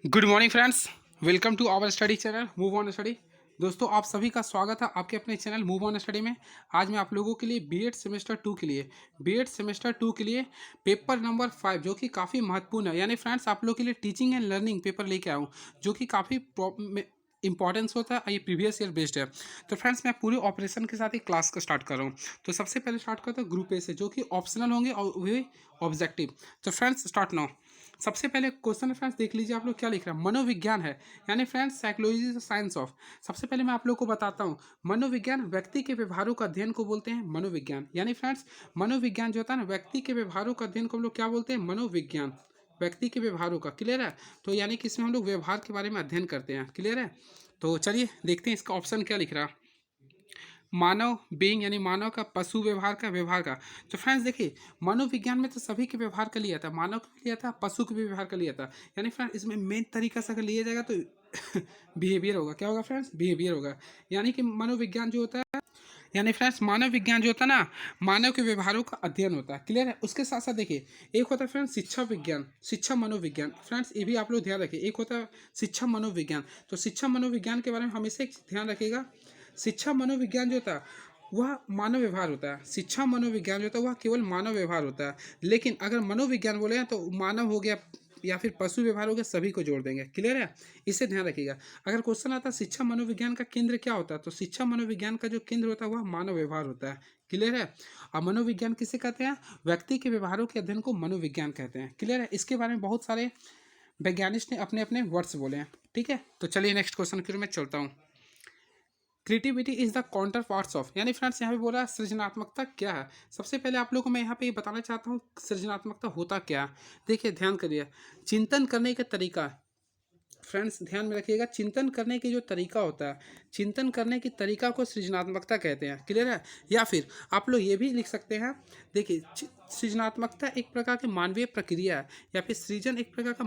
Good morning friends, welcome to our study channel move on study. दोस्तों, आप सभी का स्वागत है आपके अपने चैनल मूव ऑन स्टडी में। आज मैं आप लोगों के लिए बीएड सेमेस्टर टू के लिए पेपर नंबर 5 जो कि काफ़ी महत्वपूर्ण है, यानी फ्रेंड्स आप लोग के लिए टीचिंग एंड लर्निंग पेपर लेके आया हूँ, जो कि काफ़ी इंपॉर्टेंस होता है। ये प्रीवियस ईयर बेस्ड है। तो फ्रेंड्स, मैं पूरे ऑपरेशन के साथ ही क्लास को स्टार्ट कर रहा हूँ। तो सबसे पहले स्टार्ट करते हैं ग्रुप ए से, जो कि ऑप्शनल होंगे और वे ऑब्जेक्टिव। तो फ्रेंड्स स्टार्ट नाउ। सबसे पहले क्वेश्चन फ्रेंड्स देख लीजिए, आप लोग क्या लिख रहे हैं। मनोविज्ञान है, यानी friends psychology is science of. सबसे पहले मैं आप लोग को बताता हूँ, मनोविज्ञान व्यक्ति के व्यवहारों का अध्ययन को बोलते हैं मनोविज्ञान। यानी फ्रेंड्स मनोविज्ञान जो होता है ना, व्यक्ति के व्यवहारों का अध्ययन को हम लोग क्या बोलते हैं, मनोविज्ञान। व्यक्ति के व्यवहारों का, क्लियर है। तो यानी कि इसमें हम लोग व्यवहार के बारे में अध्ययन करते हैं, क्लियर है। तो चलिए देखते हैं इसका ऑप्शन क्या लिख रहा है। मानव बीइंग, यानी मानव का, पशु व्यवहार का। तो फ्रेंड्स देखिए, मनोविज्ञान में तो सभी के व्यवहार का लिया था, मानव का भी लिया था, पशु के भी व्यवहार का लिया था। यानी फ्रेंड्स इसमें मेन तरीका से अगर लिया जाएगा तो बिहेवियर होगा। क्या होगा फ्रेंड्स, बिहेवियर होगा। यानी कि मनोविज्ञान जो होता है, यानी फ्रेंड्स मानव विज्ञान जो होता है ना, मानव के व्यवहारों का अध्ययन होता है, क्लियर है। उसके साथ साथ देखिए, एक होता है फ्रेंड्स शिक्षा विज्ञान, शिक्षा मनोविज्ञान। फ्रेंड्स ये भी आप लोग ध्यान रखिए, एक होता है शिक्षा मनोविज्ञान। तो शिक्षा मनोविज्ञान के बारे में हमेशा एक ध्यान रखिएगा, शिक्षा मनोविज्ञान जो होता है वह मानव व्यवहार होता है। शिक्षा मनोविज्ञान जो होता है वह केवल मानव व्यवहार होता है। लेकिन अगर मनोविज्ञान बोले तो मानव हो गया या फिर पशु व्यवहार हो गया, सभी को जोड़ देंगे, क्लियर है। इसे ध्यान रखिएगा। अगर क्वेश्चन आता है शिक्षा मनोविज्ञान का केंद्र क्या होता है, तो शिक्षा मनोविज्ञान का जो केंद्र होता है वह मानव व्यवहार होता है, क्लियर है। और मनोविज्ञान किसे कहते हैं, व्यक्ति के व्यवहारों के अध्ययन को मनोविज्ञान कहते हैं, क्लियर है। इसके बारे में बहुत सारे वैज्ञानिक ने अपने अपने वर्ड्स बोले हैं, ठीक है। तो चलिए नेक्स्ट क्वेश्चन की ओर मैं चलता हूँ। Creativity is the counter parts of, यानी फ्रेंड्स यहाँ पे बोला सृजनात्मकता क्या है। सबसे पहले आप लोगों को मैं यहाँ पे ये बताना चाहता हूँ सृजनात्मकता होता क्या है। देखिए ध्यान करिए, चिंतन करने का तरीका। फ्रेंड्स ध्यान में रखिएगा, चिंतन करने की जो तरीका होता है, चिंतन करने की तरीका को सृजनात्मकता कहते हैं, क्लियर है। या फिर आप लोग ये भी लिख सकते हैं, देखिए सृजनात्मकता एक प्रकार की मानवीय प्रक्रिया है, या फिर सृजन एक प्रकार का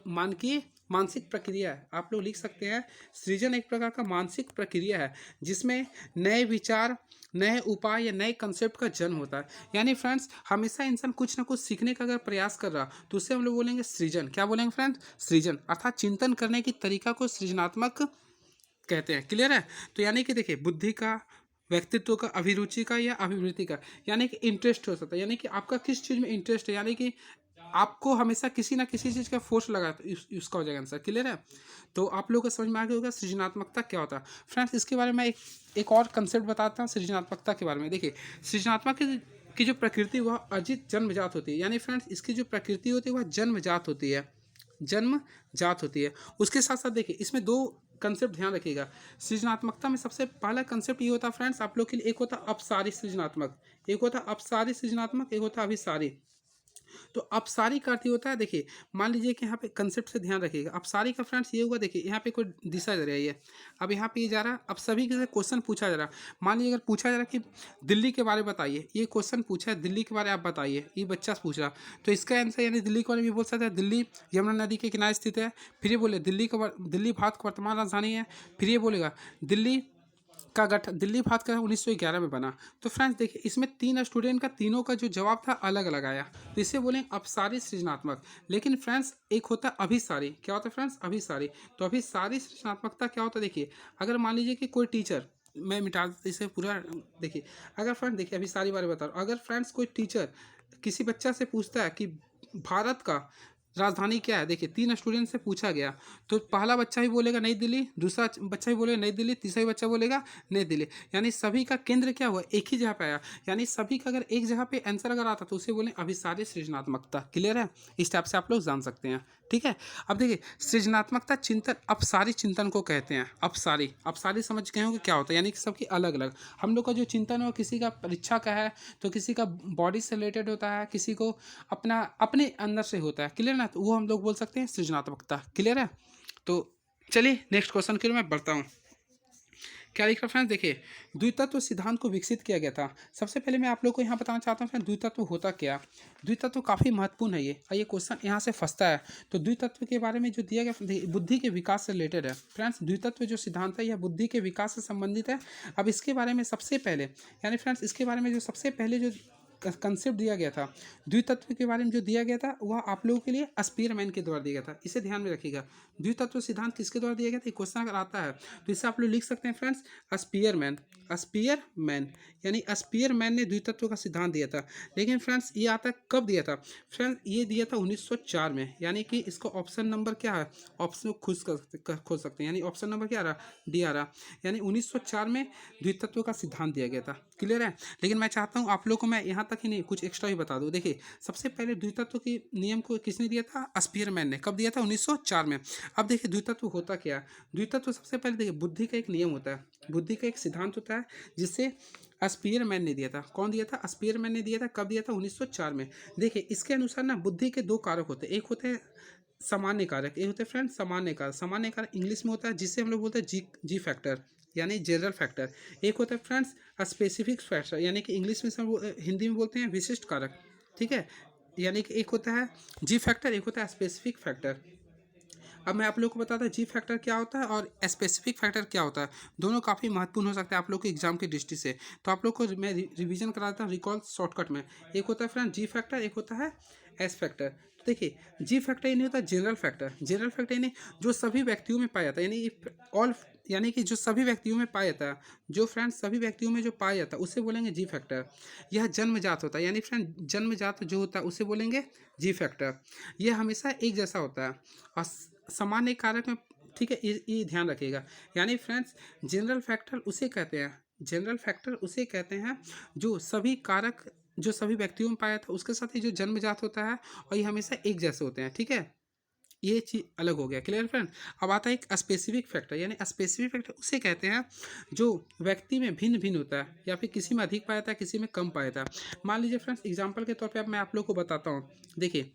मानकीय मानसिक प्रक्रिया है। आप लोग लिख सकते हैं, सृजन एक प्रकार का मानसिक प्रक्रिया है जिसमें नए विचार, नए उपाय या नए कंसेप्ट का जन्म होता है। यानी फ्रेंड्स हमेशा इंसान कुछ ना कुछ सीखने का अगर प्रयास कर रहा तो उसे हम लोग बोलेंगे सृजन। क्या बोलेंगे फ्रेंड्स, सृजन। अर्थात चिंतन करने की तरीका को सृजनात्मक कहते हैं, क्लियर है। तो यानी कि देखिए, बुद्धि का, व्यक्तित्व का, अभिरुचि का या अभिवृत्ति का, यानी कि इंटरेस्ट हो सकता है, यानी कि आपका किस चीज़ में इंटरेस्ट है, यानी कि आपको हमेशा किसी ना किसी चीज़ का फोर्स लगा तो उसका हो जाएगा आंसर, क्लियर है। तो आप लोगों को समझ में आ गया होगा सृजनात्मकता क्या होता है। फ्रेंड्स इसके बारे में एक और कंसेप्ट बताता हूँ सृजनात्मकता के बारे में। देखिए सृजनात्मक की जो प्रकृति वह अर्जित जन्मजात होती है, यानी फ्रेंड्स इसकी जो प्रकृति होती है वह जन्मजात होती है, जन्मजात होती है। उसके साथ साथ देखिए इसमें दो कंसेप्ट ध्यान रखिएगा। सृजनात्मकता में सबसे पहला कंसेप्ट ये होता है फ्रेंड्स आप लोग के लिए, एक होता है अपसारी सृजनात्मक, एक होता है अपसारी सृजनात्मक, एक होता है अभिसारी। तो अपसारी का अर्थ ये होता है, देखिए मान लीजिए कि यहाँ पे कंसेप्ट से ध्यान रखिएगा। अपसारी का फ्रेंड्स ये होगा, देखिए यहाँ पे कोई दिशा जा रही है, अब यहाँ पे ये जा रहा है, अब सभी से क्वेश्चन पूछा जा रहा है। मान लीजिए अगर पूछा जा रहा है कि दिल्ली के बारे में बताइए, ये क्वेश्चन पूछा है दिल्ली के बारे में आप बताइए, ये बच्चा से पूछ रहा, तो इसका आंसर यानी दिल्ली के बारे में बोल सकता है, दिल्ली यमुना नदी के किनारे स्थित है। फिर ये बोले दिल्ली भारत की वर्तमान राजधानी है। फिर ये बोलेगा दिल्ली भारत का 1911 में बना। तो फ्रेंड्स देखिए इसमें तीन स्टूडेंट का, तीनों का जो जवाब था अलग अलग आया, तो इसे बोलें अपसारी सृजनात्मक। लेकिन फ्रेंड्स एक होता है अभिसारी। क्या होता है फ्रेंड्स, अभिसारी। तो अभिसारी सृजनात्मकता क्या होता है, देखिए अगर मान लीजिए कि कोई टीचर, मैं मिटा इसे पूरा, देखिए अगर फ्रेंड देखिए अभी सारी बारें बता रहा हूँ। अगर फ्रेंड्स कोई टीचर किसी बच्चा से पूछता है कि भारत का राजधानी क्या है, देखिए तीन स्टूडेंट से पूछा गया, तो पहला बच्चा भी बोलेगा नई दिल्ली, दूसरा बच्चा भी बोलेगा नई दिल्ली, तीसरा भी बच्चा बोलेगा नई दिल्ली। यानी सभी का केंद्र क्या हुआ, एक ही जगह पे आया। यानी सभी का अगर एक जगह पे आंसर अगर आता तो उसे बोले अभिसारी सृजनात्मकता, क्लियर है। इस टाइप से आप लोग जान सकते हैं, ठीक है। अब देखिए सृजनात्मकता चिंतन अपसारी चिंतन को कहते हैं। अपसारी समझ गए होंगे क्या होता है, यानी कि सबकी अलग अलग। हम लोग का जो चिंतन है किसी का परीक्षा का है, तो किसी का बॉडी से रिलेटेड होता है, किसी को अपना अपने अंदर से होता है, क्लियर ना। तो वो हम लोग बोल सकते हैं सृजनात्मकता, क्लियर है। तो चलिए नेक्स्ट क्वेश्चन की ओर मैं बढ़ता हूँ। क्या लिख रहा फ्रेंड्स, देखिए द्वितत्व सिद्धांत को विकसित किया गया था। सबसे पहले मैं आप लोग को यहाँ बताना चाहता हूँ फ्रेंड द्वितत्व होता क्या। द्वितत्व काफ़ी महत्वपूर्ण है ये क्वेश्चन यहाँ से फंसता है। तो द्वितत्व के बारे में जो दिया गया बुद्धि के विकास से रिलेटेड है। फ्रेंड्स द्वितत्व जो सिद्धांत है यह बुद्धि के विकास से संबंधित है। अब इसके बारे में सबसे पहले, यानी फ्रेंड्स इसके बारे में जो सबसे पहले जो कंसेप्ट दिया गया था, द्वितत्व के बारे में जो दिया गया था वह आप लोगों के लिए स्पीयरमैन के द्वारा दिया गया था। इसे ध्यान में रखिएगा, द्वितत्व सिद्धांत किसके द्वारा दिया गया था, क्वेश्चन अगर आता है तो इसे आप लोग लिख सकते हैं फ्रेंड्स, स्पीयरमैन। स्पीयरमैन यानी स्पीयरमैन ने द्वितत्व का सिद्धांत दिया था। लेकिन फ्रेंड्स ये आता कब दिया था फ्रेंड्स, ये दिया था 1904 में, यानी कि इसका ऑप्शन नंबर क्या है, ऑप्शन खोज सकते हैं, यानी ऑप्शन नंबर क्या आ रहा, डी आ रहा, यानी 1904 में द्वितत्व का सिद्धांत दिया गया था। क्लियर है। लेकिन मैं चाहता हूँ आप लोग को मैं यहाँ तक ही नहीं कुछ एक्स्ट्रा ही बता दूँ। देखिए सबसे पहले द्वितत्व के नियम को किसने दिया था, स्पीयरमैन ने। कब दिया था, 1904 में। अब देखिए द्वितत्व होता क्या है, द्वितत्व सबसे पहले देखिए बुद्धि का एक नियम होता है, बुद्धि का एक सिद्धांत होता है जिसे स्पीयरमैन ने दिया था। कौन दिया था, स्पीयरमैन ने दिया था। कब दिया था, 1904 में। देखिए इसके अनुसार ना बुद्धि के दो कारक होते हैं, एक होते हैं सामान्य कारक, एक होते हैं फ्रेंड सामान्य कारक। सामान्य कारक इंग्लिश में होता है जिसे हम लोग बोलते हैं जी फैक्टर यानी जनरल फैक्टर। एक होता है फ्रेंड्स स्पेसिफिक फैक्टर, यानी कि इंग्लिश में हिंदी में बोलते हैं विशिष्ट कारक। ठीक है, यानी कि एक होता है जी फैक्टर, एक होता है स्पेसिफिक फैक्टर। अब मैं आप लोग को बताता हूँ जी फैक्टर क्या होता है और स्पेसिफिक फैक्टर क्या होता है। दोनों काफ़ी महत्वपूर्ण हो सकते हैं आप लोग के एग्जाम की दृष्टि से। तो आप लोग को मैं रिवीजन करा देता हूँ रिकॉल शॉर्टकट में। एक होता है फ्रेंड जी फैक्टर, एक होता है एस फैक्टर। तो देखिए जी फैक्टर यानी होता है जनरल फैक्टर। जनरल फैक्टर यानी जो सभी व्यक्तियों में पाया जाता है, यानी ऑल, यानी कि जो सभी व्यक्तियों में पाया जाता है, जो फ्रेंड्स सभी व्यक्तियों में जो पाया जाता है उसे बोलेंगे जी फैक्टर। यह जन्मजात होता है, यानी फ्रेंड जन्मजात जो होता है उसे बोलेंगे जी फैक्टर। यह हमेशा एक जैसा होता है और सामान्य कारक में। ठीक है, ये ध्यान रखिएगा। यानी फ्रेंड्स जनरल फैक्टर उसे कहते हैं, जनरल फैक्टर उसे कहते हैं जो सभी कारक जो सभी व्यक्तियों में पाया था उसके साथ ही जो जन्मजात होता है और ये हमेशा एक जैसे होते हैं। ठीक है, ये चीज़ अलग हो गया। Clear friend. अब आता है एक स्पेसिफिक फैक्टर, यानी स्पेसिफिक फैक्टर उसे कहते हैं जो व्यक्ति में भिन्न भिन्न होता है, या फिर किसी में अधिक पाया था किसी में कम पाया था। मान लीजिए फ्रेंड्स एग्जाम्पल के तौर पर अब मैं आप लोग को बताता हूँ। देखिए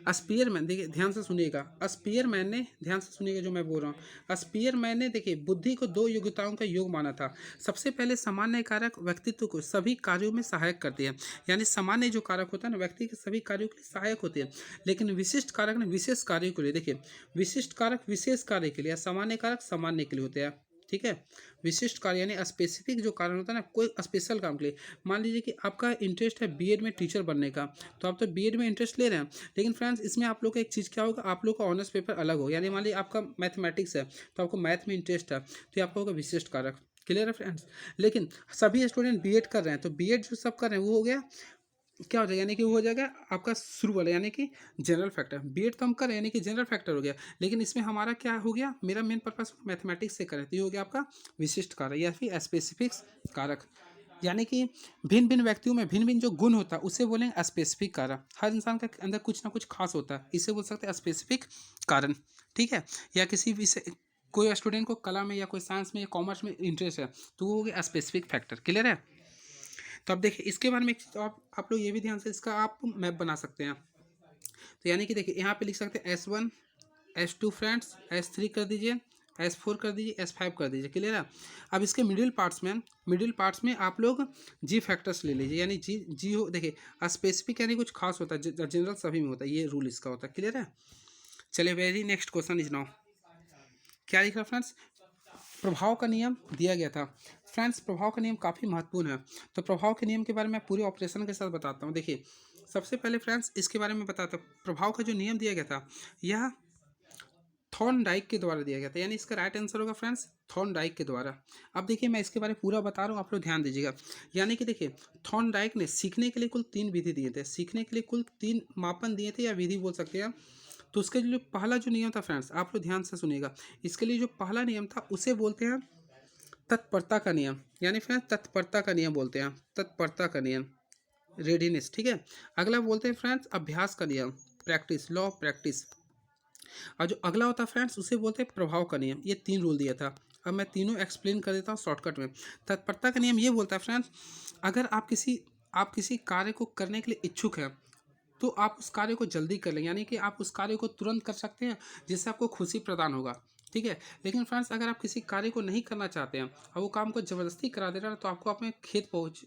स्पीयरमैन, देखिए ध्यान से सुनिएगा, स्पीयरमैन ने, ध्यान से सुनिएगा जो मैं बोल रहा हूँ, स्पीयरमैन ने देखिए बुद्धि को दो योग्यताओं का योग माना था। सबसे पहले सामान्य कारक व्यक्तित्व को सभी कार्यों में सहायक करते हैं, यानी सामान्य जो कारक होता है ना व्यक्ति के सभी कार्यों के लिए सहायक होते हैं। लेकिन विशिष्ट कारक ने विशेष कार्यों के लिए, देखिए विशिष्ट कारक विशेष कार्य के लिए, सामान्य कारक सामान्य के लिए होते हैं। ठीक है, विशिष्ट कार्य यानी स्पेसिफिक जो कारण होता है ना कोई स्पेशल काम के लिए। मान लीजिए कि आपका इंटरेस्ट है बीएड में टीचर बनने का, तो आप तो बीएड में इंटरेस्ट ले रहे हैं, लेकिन फ्रेंड्स इसमें आप लोग का एक चीज़ क्या होगा, आप लोग का ऑनर्स पेपर अलग हो। यानी मान लीजिए आपका मैथमेटिक्स है तो आपको मैथ में इंटरेस्ट है, तो ये आपका होगा विशिष्ट कारक। क्लियर है फ्रेंड्स। लेकिन सभी स्टूडेंट बीएड कर रहे हैं, तो बीएड जो सब कर रहे हैं वो हो गया क्या हो जाएगा, यानी कि वो हो जाएगा आपका शुरू वाला, यानी कि जनरल फैक्टर। बीएड तो हम करें यानी कि जनरल फैक्टर हो गया, लेकिन इसमें हमारा क्या हो गया, मेरा मेन पर्पस मैथमेटिक्स से करें, तो ये हो गया आपका विशिष्ट कारक या फिर स्पेसिफिक कारक। यानी कि भिन्न भिन्न व्यक्तियों में भिन्न भिन्न जो गुण होता है उसे बोलेंगे स्पेसिफिक कारक। हर इंसान के अंदर कुछ ना कुछ खास होता है, इसे बोल सकते हैं स्पेसिफिक कारण। ठीक है, या किसी विषय कोई स्टूडेंट को कला में या कोई साइंस में या कॉमर्स में इंटरेस्ट है तो वो हो गया स्पेसिफिक फैक्टर। क्लियर है। तो अब देखिए इसके बारे में एक चीज़ आप लोग ये भी ध्यान से इसका आप मैप बना सकते हैं। तो यानी कि देखिए यहाँ पे लिख सकते हैं S1 S2 फ्रेंड्स, S3 कर दीजिए, S4 कर दीजिए, S5 कर दीजिए। क्लियर है। अब इसके मिडिल पार्ट्स में आप लोग जी फैक्टर्स ले लीजिए, यानी जी हो। देखिए स्पेसिफिक यानी कुछ खास होता है, जनरल सभी में होता है, ये रूल इसका होता है। क्लियर है। चलिए very next question is now, क्या लिख रहा है फ्रेंड्स, प्रभाव का नियम दिया गया था। फ्रेंड्स प्रभाव का नियम काफ़ी महत्वपूर्ण है, तो प्रभाव के नियम के बारे में पूरे ऑपरेशन के साथ बताता हूँ। देखिए सबसे पहले फ्रेंड्स इसके बारे में बताता हूँ। प्रभाव का जो नियम दिया गया था यह थॉर्नडाइक के द्वारा दिया गया था, यानी इसका राइट आंसर होगा फ्रेंड्स थॉर्नडाइक के द्वारा। अब देखिए मैं इसके बारे में पूरा बता रहा हूँ, आप लोग ध्यान दीजिएगा। यानी कि देखिए थॉर्नडाइक ने सीखने के लिए कुल 3 विधि दिए थे, सीखने के लिए कुल 3 मापन दिए थे या विधि बोल सकते हैं। तो उसके जो पहला जो नियम था फ्रेंड्स आप लोग ध्यान से सुनिएगा, इसके लिए जो पहला नियम था उसे बोलते हैं तत्परता का नियम, यानी फ्रेंड्स तत्परता का नियम बोलते हैं, तत्परता का नियम, रेडीनेस। ठीक है। अगला बोलते हैं फ्रेंड्स अभ्यास का नियम, प्रैक्टिस, लॉ ऑफ प्रैक्टिस। और जो अगला होता है फ्रेंड्स उसे बोलते हैं प्रभाव का नियम। ये 3 रूल दिया था। अब मैं तीनों एक्सप्लेन कर देता हूँ शॉर्टकट में। तत्परता का नियम ये बोलता है फ्रेंड्स, अगर आप किसी कार्य को करने के लिए इच्छुक हैं तो आप उस कार्य को जल्दी कर लें, यानी कि आप उस कार्य को तुरंत कर सकते हैं जिससे आपको खुशी प्रदान होगा। ठीक है। लेकिन फ्रेंड्स अगर आप किसी कार्य को नहीं करना चाहते हैं और वो काम को ज़बरदस्ती करा दे रहा है तो आपको अपने खेत पहुँच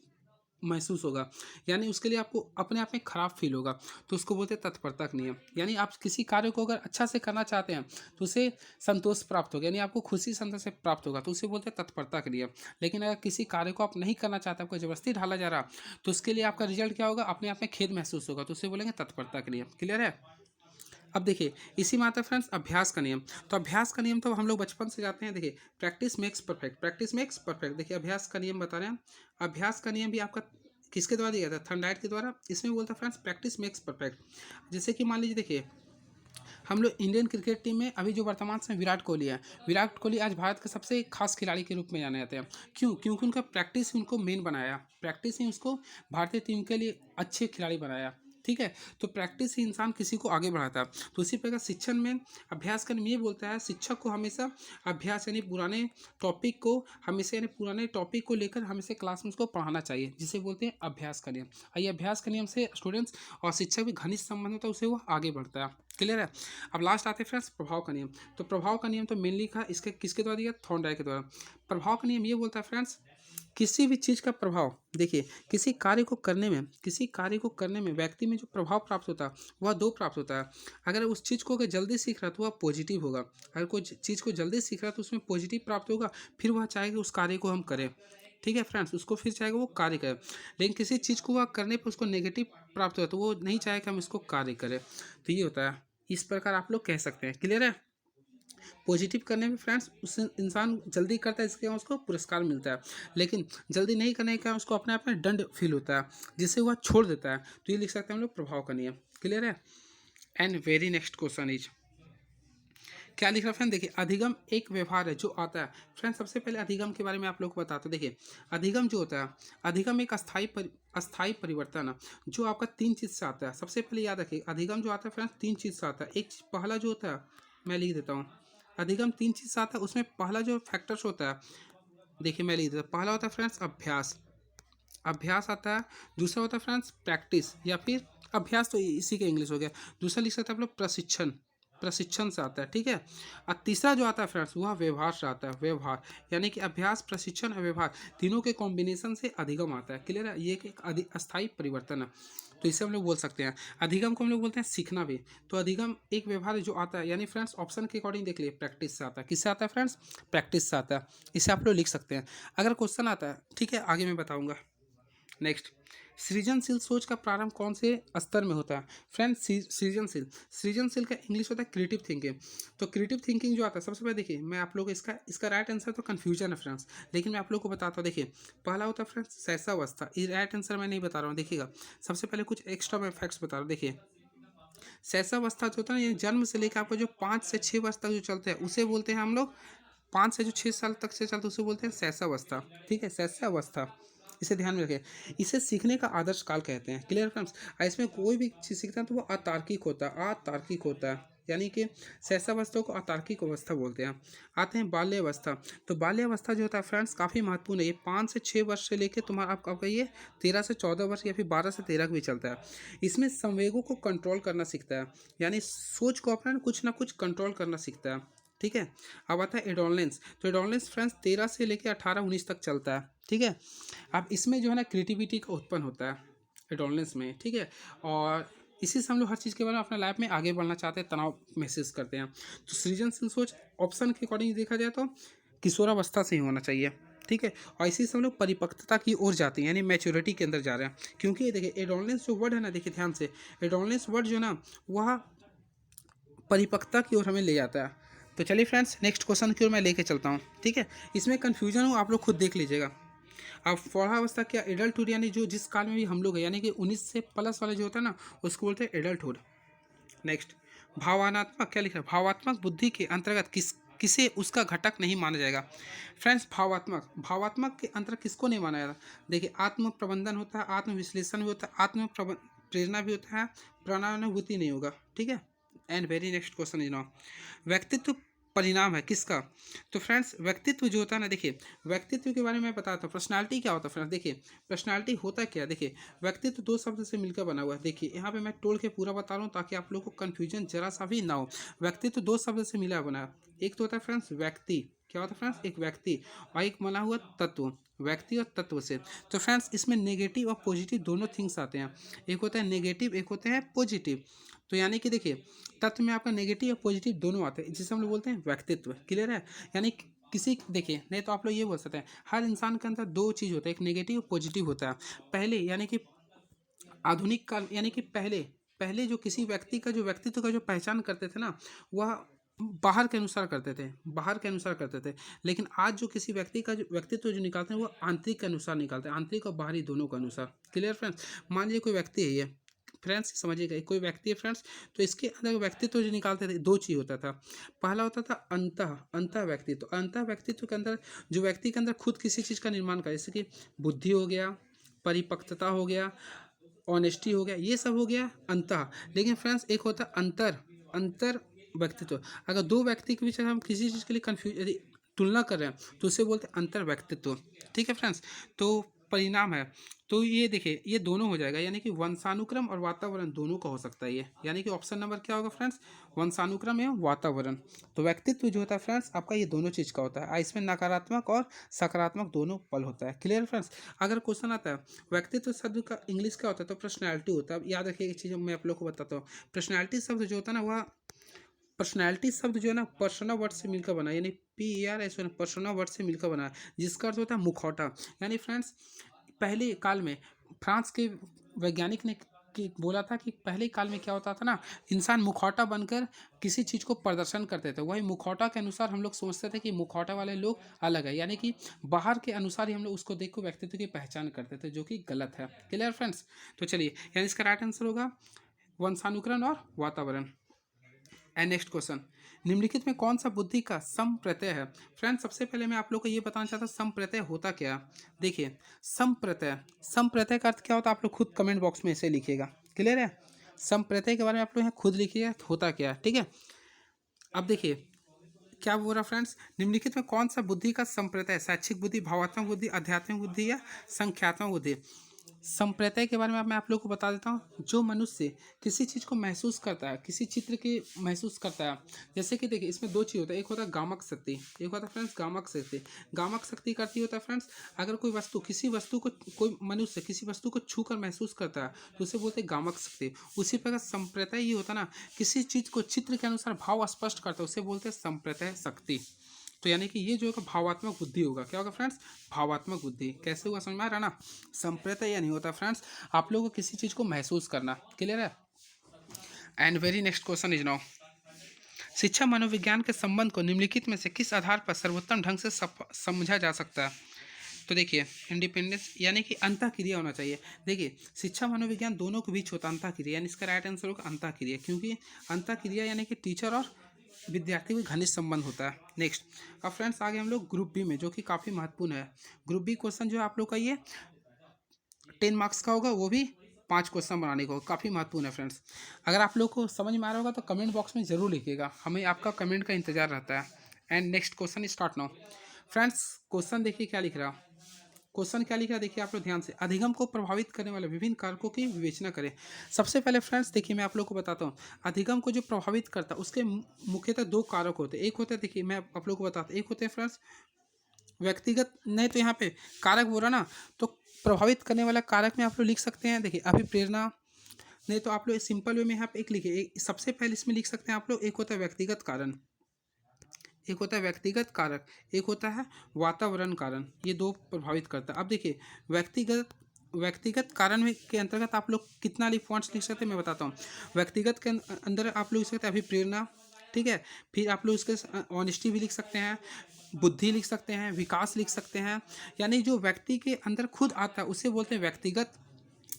महसूस होगा, यानी उसके लिए आपको अपने आप में खराब फील होगा, तो उसको बोलते हैं तत्परता का नियम। यानी आप किसी कार्य को अगर अच्छा से करना चाहते हैं तो उसे संतोष प्राप्त होगा, यानी आपको खुशी संतोष से प्राप्त होगा, तो उसे बोलते हैं तत्परता का नियम। लेकिन अगर किसी कार्य को आप नहीं करना चाहते, आपको जबरदस्ती ढाला जा रहा, तो उसके लिए आपका रिजल्ट क्या होगा, अपने आप में खेद महसूस होगा, तो उसे बोलेंगे तत्परता का नियम। क्लियर है? अब देखिए इसी में आता है फ्रेंड्स अभ्यास का नियम। तो अभ्यास का नियम तो हम लोग बचपन से जाते हैं। देखिए practice makes perfect, practice makes perfect. देखिए अभ्यास का नियम बता रहे हैं। अभ्यास का नियम भी आपका किसके द्वारा दिया गया था? थर्नडाइट के द्वारा। इसमें बोलता है फ्रेंड्स प्रैक्टिस मेक्स परफेक्ट। जैसे कि मान लीजिए, देखिए हम लोग इंडियन क्रिकेट टीम में अभी जो वर्तमान समय विराट कोहली है, विराट कोहली आज भारत के सबसे खास खिलाड़ी के रूप में जाने जाते हैं। क्यों? क्योंकि उनका प्रैक्टिस ही उनको मेन बनाया, प्रैक्टिस ही उसको भारतीय टीम के लिए अच्छे खिलाड़ी बनाया। ठीक है, तो प्रैक्टिस ही इंसान किसी को आगे बढ़ाता है। तो उसी प्रकार शिक्षण में अभ्यास का नियम ये बोलता है, शिक्षक को हमेशा अभ्यास यानी पुराने टॉपिक को हमेशा यानी पुराने टॉपिक को लेकर हमेशा क्लास में उसको पढ़ाना चाहिए, जिसे बोलते हैं अभ्यास का नियम। और ये अभ्यास के नियम से स्टूडेंट्स और शिक्षक भी घनिष्ठ संबंध होता है, उससे वो आगे बढ़ता है। क्लियर है? अब लास्ट आते हैं फ्रेंड्स प्रभाव का नियम। तो प्रभाव का नियम तो मेनली था इसके किसके द्वारा दिया? थॉर्नडाइक के द्वारा। प्रभाव का नियम ये बोलता है फ्रेंड्स, किसी भी चीज़ का प्रभाव, देखिए किसी कार्य को करने में, किसी कार्य को करने में व्यक्ति में जो प्रभाव प्राप्त होता है वह दो प्राप्त होता है। अगर उस चीज़ को अगर जल्दी सीख रहा है तो वह पॉजिटिव होगा। अगर कोई चीज़ को जल्दी सीख रहा है तो उसमें पॉजिटिव प्राप्त होगा, फिर वह चाहेगा उस कार्य को हम करें। ठीक है फ्रेंड्स, उसको फिर चाहेगा वो कार्य करे। लेकिन किसी चीज़ को वह करने पर उसको नेगेटिव प्राप्त होता है तो वो नहीं चाहेगा हम इसको कार्य करें। तो ये होता है, इस प्रकार आप लोग कह सकते हैं। क्लियर है? पॉजिटिव करने में फ्रेंड्स उससे इंसान जल्दी करता है, इसके कारण उसको पुरस्कार मिलता है। लेकिन जल्दी नहीं करने के कारण उसको अपने आप में दंड फील होता है, जिससे वह छोड़ देता है। तो ये लिख सकते हैं हम लोग प्रभाव का नियम। क्लियर है? And very next question is, क्या लिख रहा है फ्रेंड? देखिए अधिगम एक व्यवहार है जो आता है। फ्रेंड सबसे पहले अधिगम के बारे में आप लोग को बताते हैं। देखिए अधिगम जो होता है, अधिगम एक अस्थाई परिवर्तन है जो आपका तीन चीज़ से आता है। सबसे पहले याद रखिए अधिगम जो आता है फ्रेंड्स तीन चीज़ से आता है। एक पहला जो होता है, मैं लिख देता हूँ, अधिगम तीन चीज़ से आता है। उसमें पहला जो फैक्टर्स होता है, देखिए मैं लिख देता हूँ। पहला होता है फ्रेंड्स अभ्यास, अभ्यास आता है। दूसरा होता है फ्रेंड्स प्रैक्टिस, या फिर अभ्यास तो इसी के इंग्लिश हो गया। दूसरा लिख सकते हैं आप लोग प्रशिक्षण, प्रशिक्षण से आता है। ठीक है, और तीसरा जो आता है फ्रेंड्स वह व्यवहार से आता है, व्यवहार। यानी कि अभ्यास, प्रशिक्षण और व्यवहार तीनों के कॉम्बिनेशन से अधिगम आता है। क्लियर है? ये एक अस्थायी परिवर्तन है। तो इसे हम लोग बोल सकते हैं अधिगम को हम लोग बोलते हैं सीखना भी। तो अधिगम एक व्यवहार जो आता है, यानी फ्रेंड्स ऑप्शन के अकॉर्डिंग देख लिए, प्रैक्टिस से आता है। किससे आता है फ्रेंड्स? प्रैक्टिस से आता है। इसे आप लोग लिख सकते हैं। अगर क्वेश्चन आता है, ठीक है, आगे मैं बताऊंगा। नेक्स्ट, सृजनशील सोच का प्रारंभ कौन से स्तर में होता है? फ्रेंड्स सृजनशील, सृजनशील का इंग्लिश होता है क्रिएटिव थिंकिंग। तो क्रिएटिव थिंकिंग जो आता है, सबसे पहले देखिए मैं आप लोग को इसका राइट आंसर तो कन्फ्यूजन है फ्रेंड्स, लेकिन मैं आप लोग को बताता हूँ। देखिए पहला होता है फ्रेंड्स शैशवावस्था। ये राइट आंसर मैं नहीं बता रहा हूँ, देखिएगा सबसे पहले कुछ एक्स्ट्रा मैं फैक्ट्स बता रहा हूँ। देखिए शैशवावस्था जो होता है ना, ये जन्म से लेकर आपको जो 5 से 6 वर्ष तक जो चलते हैं उसे बोलते हैं हम लोग, 5 से जो 6 साल तक से चलते उसे बोलते हैं शैशवावस्था। ठीक है, शैशवावस्था, इसे ध्यान में रखें। इसे सीखने का आदर्श काल कहते हैं। Clear friends? इसमें कोई भी चीज़ सीखता है तो वो अतार्किक होता है, अतार्किक होता है, यानी कि शैशवावस्था को अतार्किक अवस्था बोलते हैं। आते हैं बाल्यावस्था। तो बाल्यावस्था जो होता है फ्रेंड्स काफ़ी महत्वपूर्ण है। ये 5 से 6 वर्ष से लेकर तुम्हारा आपका ये 13 से 14 वर्ष या फिर 12 से 13 भी चलता है। इसमें संवेगों को कंट्रोल करना सीखता है, यानी सोच को अपना कुछ ना कुछ कंट्रोल करना सीखता है। ठीक है, अब आता है एडोलेंस। तो एडोलेंस फ्रेंड्स 13 से लेकर 18-19 तक चलता है। ठीक है, अब इसमें जो है ना क्रिएटिविटी का उत्पन्न होता है एडोलेंस में। ठीक है, और इसी से हम लोग हर चीज़ के बारे में अपना लाइफ में आगे बढ़ना चाहते हैं, तनाव महसूस करते हैं। तो सृजनशील सोच ऑप्शन के अकॉर्डिंग देखा जाए तो किशोरावस्था से ही होना चाहिए। ठीक है, और इसी से हम लोग परिपक्वता की ओर जाते हैं, यानी मैच्योरिटी के अंदर जा रहे हैं। क्योंकि देखिए एडोलेंस जो वर्ड है ना, देखिए ध्यान से, एडोलेंस वर्ड जो ना वह परिपक्वता की ओर हमें ले जाता है। तो चलिए फ्रेंड्स नेक्स्ट क्वेश्चन की ओर मैं लेके चलता हूँ। ठीक है, इसमें कन्फ्यूजन हो आप लोग खुद देख लीजिएगा। अब पौरावस्था क्या? एडल्टहुड, यानी जो जिस काल में भी हम लोग हैं, यानी कि 19 से प्लस वाले जो होता है ना उसको बोलते हैं एडल्टहुड। नेक्स्ट, भावनात्मक, क्या लिखा है? भावात्मक बुद्धि के अंतर्गत किसे उसका घटक नहीं माना जाएगा? फ्रेंड्स भावात्मक, भावात्मक के अंतर्गत किसको नहीं माना जाएगा? देखिए आत्म प्रबंधन होता है, आत्म विश्लेषण भी होता है, प्रेरणा भी होता है, प्राणानुभूति नहीं होगा। ठीक है, and very next question is now, व्यक्तित्व परिणाम है किसका? तो फ्रेंड्स व्यक्तित्व जो होता है ना, देखिए व्यक्तित्व के बारे में बताता हूँ। पर्सनालिटी क्या होता है फ्रेंड्स? देखिए पर्सनालिटी होता क्या है? देखिए व्यक्तित्व दो शब्द से मिलकर बना हुआ है। देखिए यहाँ पे मैं टोल के पूरा बता रहा हूँ ताकि आप लोगों को कन्फ्यूजन जरा सा भी ना हो। व्यक्तित्व दो शब्द से मिला बना है। एक तो होता है फ्रेंड्स व्यक्ति, क्या होता है फ्रेंड्स, एक व्यक्ति और एक बना हुआ तत्व, व्यक्ति और तत्व से। तो फ्रेंड्स इसमें नेगेटिव और पॉजिटिव दोनों थिंग्स आते हैं, एक होता है नेगेटिव, एक होता है पॉजिटिव। तो यानी कि देखिए तत्व में आपका नेगेटिव और पॉजिटिव दोनों आते हैं, जिसे हम लोग बोलते हैं व्यक्तित्व। क्लियर है? यानी किसी देखिए, नहीं तो आप लोग ये बोल सकते हैं हर इंसान के अंदर दो चीज़ होता है, एक नेगेटिव और पॉजिटिव होता है। पहले यानी कि आधुनिक काल, यानी कि पहले पहले जो किसी व्यक्ति का जो व्यक्तित्व का जो पहचान करते थे ना, वह बाहर के अनुसार करते थे, बाहर के अनुसार करते थे। लेकिन आज जो किसी व्यक्ति का जो व्यक्तित्व जो निकालते हैं वो आंतरिक के अनुसार निकालते हैं, आंतरिक और बाहरी दोनों के अनुसार। Clear friends? मान लीजिए कोई व्यक्ति है, ये फ्रेंड्स समझिएगा, कोई व्यक्ति है फ्रेंड्स, तो इसके अंदर व्यक्तित्व जो निकालते थे दो चीज़ होता था। पहला होता था अंतः अंतः व्यक्तित्व। अंतः व्यक्तित्व के अंदर जो व्यक्ति के अंदर खुद किसी चीज़ का निर्माण करे, जैसे कि बुद्धि हो गया, परिपक्वता हो गया, ऑनेस्टी हो गया, ये सब हो गया अंतः। लेकिन फ्रेंड्स एक होता है अंतर, अंतर व्यक्तित्व। अगर दो व्यक्ति के बीच हम किसी चीज़ के लिए कन्फ्यूज यदि तुलना कर रहे हैं तो उसे बोलते हैं अंतर व्यक्तित्व। ठीक है फ्रेंड्स? तो परिणाम है, तो ये देखिए ये दोनों हो जाएगा, यानी कि वंशानुक्रम और वातावरण दोनों का हो सकता है ये, यानी कि ऑप्शन नंबर क्या होगा फ्रेंड्स, वंशानुक्रम एवं वातावरण। तो व्यक्तित्व जो होता है फ्रेंड्स आपका ये दोनों चीज़ का होता है, इसमें नकारात्मक और सकारात्मक दोनों पल होता है। Clear friends? अगर क्वेश्चन आता है व्यक्तित्व शब्द का इंग्लिश क्या होता है, तो पर्सनैलिटी होता है। अब याद रखिए एक चीज़ मैं आप लोग को बताता हूँ, पर्सनैलिटी शब्द जो होता है ना, वह पर्सनैलिटी शब्द जो है ना पर्सोना वर्ड से मिलकर बना है, यानी PERS पर्सोना वर्ड से मिलकर बना है, जिसका अर्थ होता है मुखौटा। यानी फ्रेंड्स पहले काल में फ्रांस के वैज्ञानिक ने बोला था कि पहले काल में क्या होता था ना, इंसान मुखौटा बनकर किसी चीज़ को प्रदर्शन करते थे, वही मुखौटा के अनुसार हम लोग सोचते थे कि मुखौटा वाले लोग अलग है, यानी कि बाहर के अनुसार ही हम लोग उसको देख कर व्यक्तित्व की पहचान करते थे, जो कि गलत है। Clear friends? तो चलिए, यानी इसका राइट आंसर होगा वंशानुकरण और वातावरण। एंड नेक्स्ट क्वेश्चन, निम्नलिखित में कौन सा बुद्धि का सम प्रत्यय है? फ्रेंड्स सबसे पहले मैं आप लोग को ये बताना चाहता हूँ सम प्रत्यय होता क्या है। देखिए सम प्रत्यय, सम प्रत्यय का अर्थ क्या होता है आप लोग खुद कमेंट बॉक्स में इसे लिखिएगा। क्लियर है? सम प्रत्यय के बारे में आप लोग यहाँ खुद लिखिएगा होता क्या है। ठीक है? अब देखिए क्या बोल रहा फ्रेंड्स, निम्नलिखित में कौन सा बुद्धि का संप्रत्यय, शैक्षिक बुद्धि, भावात्मक बुद्धि, आध्यात्मिक बुद्धि या संख्यात्मक बुद्धि। संप्रत्यय के बारे में मैं आप लोग को बता देता हूँ, जो मनुष्य किसी चीज़ को महसूस करता है, किसी चित्र की महसूस करता है, जैसे कि देखिए इसमें दो चीज़ होता है, एक होता है गामक शक्ति, एक होता है फ्रेंड्स गामक शक्ति। गामक शक्ति का अर्थ होता है फ्रेंड्स, अगर कोई वस्तु किसी वस्तु को, कोई मनुष्य किसी वस्तु को छू कर महसूस करता है तो उसे बोलते हैं गामक शक्ति। उसी प्रकार संप्रत्यय ये होता है ना, किसी चीज़ को चित्र के अनुसार भाव स्पष्ट करता है, उसे बोलते हैं संप्रत्यय शक्ति। तो यानी कि ये जो है भावात्मक बुद्धि होगा। क्या होगा फ्रेंड्स? भावात्मक बुद्धि। कैसे होगा समझ में आ रहा ना? संप्रत्यय या नहीं होता फ्रेंड्स आप लोगों को किसी चीज़ को महसूस करना। क्लियर है? And very next question is now, शिक्षा मनोविज्ञान के संबंध को निम्नलिखित में से किस आधार पर सर्वोत्तम ढंग से समझा जा सकता है? तो देखिए इंडिपेंडेंस यानी कि अंतःक्रिया होना चाहिए। देखिए शिक्षा मनोविज्ञान दोनों के बीच होता है अंतःक्रिया, यानी इसका राइट आंसर होगा अंतःक्रिया, क्योंकि अंतःक्रिया यानी कि टीचर और विद्यार्थी में घनिष्ठ संबंध होता है। नेक्स्ट, अब फ्रेंड्स आगे हम लोग ग्रुप बी में, जो कि काफ़ी महत्वपूर्ण है। ग्रुप बी क्वेश्चन जो है आप लोग का ये 10 मार्क्स का होगा, वो भी 5 क्वेश्चन बनाने को, काफ़ी महत्वपूर्ण है फ्रेंड्स। अगर आप लोग को समझ में आ रहा होगा तो कमेंट बॉक्स में ज़रूर लिखिएगा, हमें आपका कमेंट का इंतजार रहता है। And next question start now. Friends question देखिए क्या लिख रहा, क्वेश्चन क्या लिखा देखिए आप लोग ध्यान से, अधिगम को प्रभावित करने वाले विभिन्न कारकों की विवेचना करें। सबसे पहले फ्रेंड्स देखिए मैं आप लोग को बताता हूँ, अधिगम को जो प्रभावित करता है उसके मुख्यतः दो कारक होते हैं। एक होता है, देखिए मैं आप लोग को बताता हूँ, एक होते हैं फ्रेंड्स व्यक्तिगत, नहीं तो यहाँ पे कारक बोला ना, तो प्रभावित करने वाला कारक में आप लोग लिख सकते हैं, देखिए अभिप्रेरणा, नहीं तो आप लोग सिंपल वे में यहाँ पे एक लिखिए, सबसे पहले इसमें लिख सकते हैं आप लोग, एक होता है व्यक्तिगत कारण, एक होता है व्यक्तिगत कारक, एक होता है वातावरण कारण, ये दो प्रभावित करता है। अब देखिए व्यक्तिगत कारण में के अंतर्गत आप लोग कितना पॉइंट्स लिख सकते हैं मैं बताता हूँ। व्यक्तिगत के अंदर आप लोग लिख सकते हैं अभिप्रेरणा, ठीक है, फिर आप लोग इसके ऑनेस्टी भी लिख सकते हैं, बुद्धि लिख सकते हैं, विकास लिख सकते हैं, यानी जो व्यक्ति के अंदर खुद आता है उसे बोलते हैं व्यक्तिगत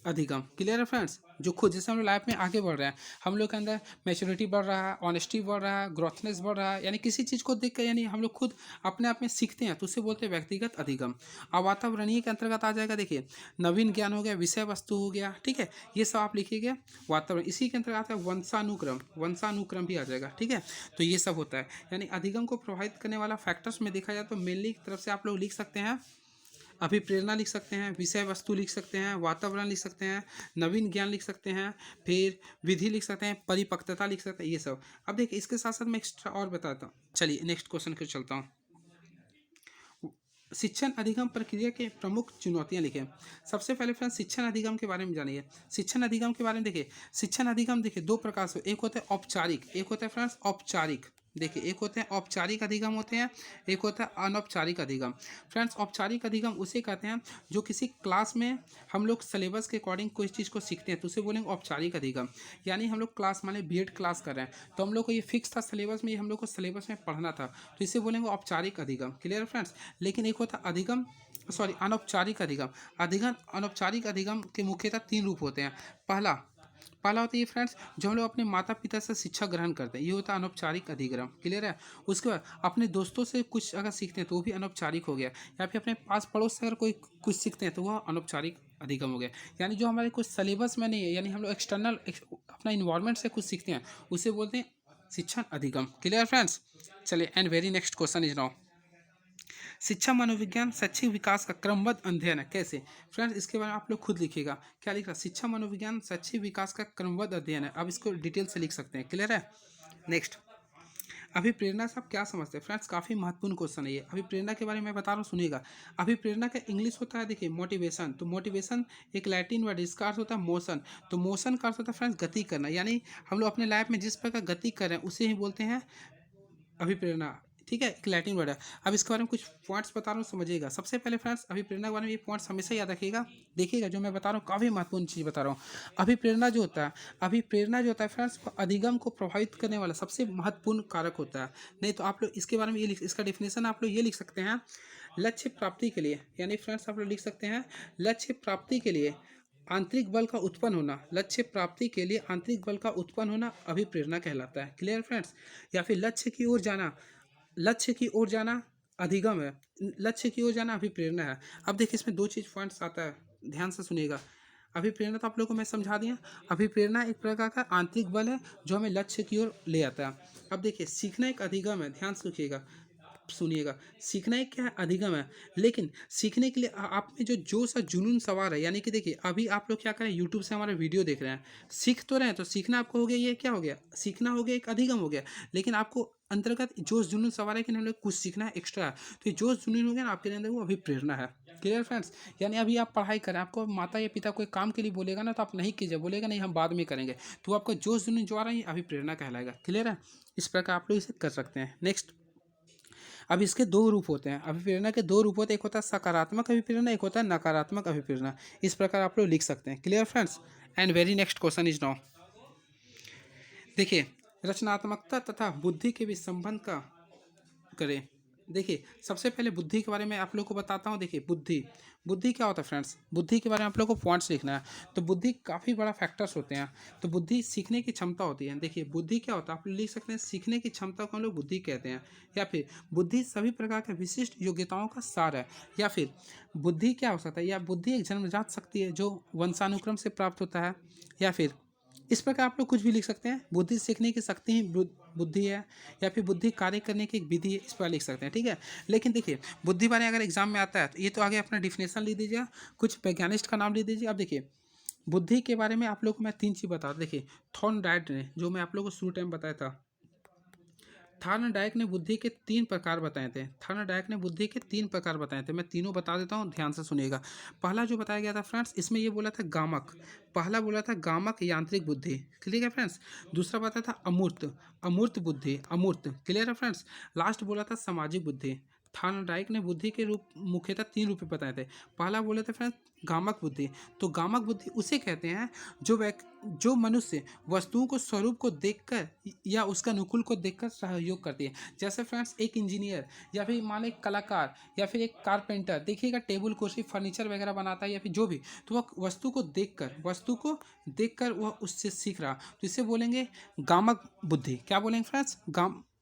अधिगम। क्लियर है फ्रेंड्स? जो खुद जैसे हम लोग लाइफ में आगे बढ़ रहे हैं, हम लोग के अंदर मैच्योरिटी बढ़ रहा है, ऑनेस्टी बढ़ रहा है, ग्रोथनेस बढ़ रहा है, यानी किसी चीज़ को देख कर यानी हम लोग खुद अपने आप में सीखते हैं, तो उसे बोलते हैं व्यक्तिगत अधिगम। अब वातावरणीय के अंतर्गत आ जाएगा, देखिए नवीन ज्ञान हो गया, विषय वस्तु हो गया, ठीक है, ये सब आप लिखिएगा वातावरण। इसी के अंतर्गत आता है वंशानुक्रम, वंशानुक्रम भी आ जाएगा, ठीक है, तो ये सब होता है। यानी अधिगम को प्रभावित करने वाला फैक्टर्स में देखा जाए तो मेनली की तरफ से आप लोग लिख सकते हैं अभिप्रेरणा लिख सकते हैं, विषय वस्तु लिख सकते हैं, वातावरण लिख सकते हैं, नवीन ज्ञान लिख सकते हैं, फिर विधि लिख सकते हैं, परिपक्वता लिख सकते हैं, ये सब। अब देखिए इसके साथ साथ मैं एक्स्ट्रा और बताता हूँ। चलिए नेक्स्ट क्वेश्चन की चलता हूँ। शिक्षण अधिगम प्रक्रिया के प्रमुख चुनौतियां लिखें। सबसे पहले फ्रेंड्स शिक्षण अधिगम के बारे में जानिए। शिक्षण अधिगम के बारे में देखिए, शिक्षण अधिगम देखिए दो प्रकार से, एक होता है औपचारिक, एक होता है फ्रेंड्स औपचारिक। देखिए एक होते हैं औपचारिक अधिगम होते हैं, एक होता है अनौपचारिक अधिगम। फ्रेंड्स औपचारिक अधिगम उसे कहते हैं जो किसी क्लास में हम लोग सिलेबस के अकॉर्डिंग कोई चीज़ को सीखते हैं तो उसे बोलेंगे औपचारिक अधिगम। यानी हम लोग क्लास मान लें बीएड क्लास कर रहे हैं तो हम लोग को ये फिक्स था सिलेबस में, ये हम लोग को सिलेबस में पढ़ना था तो इसे बोलेंगे औपचारिक अधिगम। Clear friends. लेकिन एक होता है अधिगम, सॉरी अनौपचारिक अधिगम। अधिगम अनौपचारिक अधिगम के मुख्यतः तीन रूप होते हैं। पहला पहला होता है ये फ्रेंड्स जो हम लोग अपने माता पिता से शिक्षा ग्रहण करते हैं, ये होता है अनौपचारिक अधिगम। क्लियर है। उसके बाद अपने दोस्तों से कुछ अगर सीखते हैं तो वो भी अनौपचारिक हो गया, या फिर अपने पास पड़ोस से अगर कोई कुछ सीखते हैं तो वह अनौपचारिक अधिगम हो गया। यानी जो हमारे कुछ सिलेबस में नहीं है, यानी हम लोग एक्सटर्नल अपना इन्वायरमेंट से कुछ सीखते हैं उसे बोलते हैं शिक्षण अधिगम। Clear friends. चलिए and very next question is now, शिक्षा मनोविज्ञान शैक्षिक विकास का क्रमबद्ध अध्ययन है कैसे। फ्रेंड्स इसके बारे में आप लोग खुद लिखिएगा, क्या लिख रहा है, शिक्षा मनोविज्ञान शैक्षिक विकास का क्रमबद्ध अध्ययन है। अब इसको डिटेल से लिख सकते हैं। क्लियर है। नेक्स्ट, अभिप्रेरणा से आप क्या समझते हैं। फ्रेंड्स काफ़ी महत्वपूर्ण क्वेश्चन है ये। अभिप्रेरणा के बारे में बता रहा हूँ, सुनिएगा। अभिप्रेरणा का इंग्लिश होता है देखिए मोटिवेशन, तो मोटिवेशन एक लैटिन वर्ड, इसका अर्थ होता है मोशन। तो मोशन का अर्थ होता है फ्रेंड्स गति करना, यानी हम लोग अपने लाइफ में जिस प्रकार गति कर रहे हैं उसे ही बोलते हैं अभिप्रेरणा। ठीक है, एक लैटिन वर्ड है। अब इसके बारे में कुछ पॉइंट्स बता रहा हूँ, समझिएगा। सबसे पहले फ्रेंड्स अभिप्रेरणा के बारे में ये पॉइंट्स हमेशा याद रखिएगा। देखिएगा जो मैं बता रहा हूँ काफ़ी महत्वपूर्ण चीज़ बता रहा हूँ। अभिप्रेरणा जो होता है, अभिप्रेरणा जो होता है फ्रेंड्स अधिगम को प्रभावित करने वाला सबसे महत्वपूर्ण कारक होता है। नहीं तो आप लोग इसके बारे में ये इसका डिफिनेशन आप लोग ये लिख सकते हैं, लक्ष्य प्राप्ति के लिए, यानी फ्रेंड्स आप लोग लिख सकते हैं लक्ष्य प्राप्ति के लिए आंतरिक बल का उत्पन्न होना, लक्ष्य प्राप्ति के लिए आंतरिक बल का उत्पन्न होना अभिप्रेरणा कहलाता है। Clear friends. या फिर लक्ष्य की ओर जाना, लक्ष्य की ओर जाना अधिगम है, लक्ष्य की ओर जाना अभिप्रेरणा है। अब देखिए इसमें दो चीज़ पॉइंट्स आता है, ध्यान से सुनिएगा। अभिप्रेरणा तो आप लोगों को मैं समझा दिया। अभिप्रेरणा एक प्रकार का आंतरिक बल है जो हमें लक्ष्य की ओर ले आता है। अब देखिए सीखना एक अधिगम है, ध्यान से रखिएगा, सुनिएगा। सीखना एक क्या है, अधिगम है। लेकिन सीखने के लिए आप में जो जोश और जुनून सवार है, यानी कि देखिए अभी आप लोग क्या करें, यूट्यूब से हमारे वीडियो देख रहे हैं, सीख तो रहे हैं, तो सीखना आपको हो गया, ये क्या हो गया, सीखना हो गया, एक अधिगम हो गया। लेकिन आपको अंतर्गत जोश जुनून सवार है कि हम लोग कुछ सीखना है एक्स्ट्रा है, तो ये जोश जुनून हो गया ना आपके अंदर, वो अभी प्रेरणा है। Clear friends. यानी अभी आप पढ़ाई करें, आपको माता या पिता कोई काम के लिए बोलेगा ना तो आप नहीं कीजिए, बोलेगा नहीं हम बाद में करेंगे, तो आपका जोश जुनून जो आ रहा है अभी प्रेरणा कहलाएगा। क्लियर है। इस प्रकार आप लोग इसे कर सकते हैं। नेक्स्ट, अब इसके दो रूप होते हैं, अभिप्रेरणा के दो रूप होते हैं, एक होता है सकारात्मक अभिप्रेरणा, एक होता है नकारात्मक अभिप्रेरणा। इस प्रकार आप लोग लिख सकते हैं। Clear friends. And very next question is now, देखिए रचनात्मकता तथा बुद्धि के बीच संबंध का करें। देखिए सबसे पहले बुद्धि के बारे में आप लोग को बताता हूँ। देखिए बुद्धि, बुद्धि क्या होता है फ्रेंड्स, बुद्धि के बारे में आप लोग को पॉइंट्स लिखना है। तो बुद्धि काफ़ी बड़ा फैक्टर्स होते हैं। तो बुद्धि सीखने की क्षमता होती है। देखिए बुद्धि क्या होता है, आप लोग लिख सकते हैं सीखने की क्षमता को हम लोग बुद्धि कहते हैं। या फिर बुद्धि सभी प्रकार के विशिष्ट योग्यताओं का सार है। या फिर बुद्धि क्या हो सकता है, या बुद्धि एक जन्मजात शक्ति है जो वंशानुक्रम से प्राप्त होता है। या फिर इस प्रकार आप लोग कुछ भी लिख सकते हैं। बुद्धि सीखने की शक्ति ही बुद्धि है, या फिर बुद्धि कार्य करने की एक विधि है, इस पर लिख सकते हैं। ठीक है। लेकिन देखिए बुद्धि बारे अगर एग्जाम में आता है तो ये तो आगे अपना डिफिनेशन लिख दीजिए, कुछ वैज्ञानिस्ट का नाम लिख दीजिए। अब देखिए बुद्धि के बारे में आप लोग को मैं तीन चीज़ बता दूं। देखिए थॉर्नडाइक ने, जो मैं आप लोग को शुरू टाइम बताया था, थॉर्नडाइक ने बुद्धि के तीन प्रकार बताए थे। थॉर्नडाइक ने बुद्धि के तीन प्रकार बताए थे, मैं तीनों बता देता हूँ, ध्यान से सुनिएगा। पहला जो बताया गया था फ्रेंड्स, इसमें ये बोला था गामक, पहला बोला था गामक यांत्रिक बुद्धि। क्लियर है फ्रेंड्स। दूसरा बताया था अमूर्त, अमूर्त बुद्धि, अमूर्त। क्लियर है फ्रेंड्स। लास्ट बोला था सामाजिक बुद्धि। थॉर्नडाइक ने बुद्धि के रूप मुख्यतः तीन रूप बताए थे। पहला बोले थे फ्रेंड्स गामक बुद्धि। तो गामक बुद्धि उसे कहते हैं जो मनुष्य वस्तुओं को स्वरूप को देखकर या उसका अनुकूल को देखकर सहयोग करती है। जैसे फ्रेंड्स एक इंजीनियर या फिर मान एक कलाकार या फिर एक कारपेंटर, देखिएगा टेबल कुर्सी फर्नीचर वगैरह बनाता है या फिर जो भी, तो वह वस्तु को देखकर वह उससे सीख रहा, तो इसे बोलेंगे गामक बुद्धि। क्या बोलेंगे फ्रेंड्स,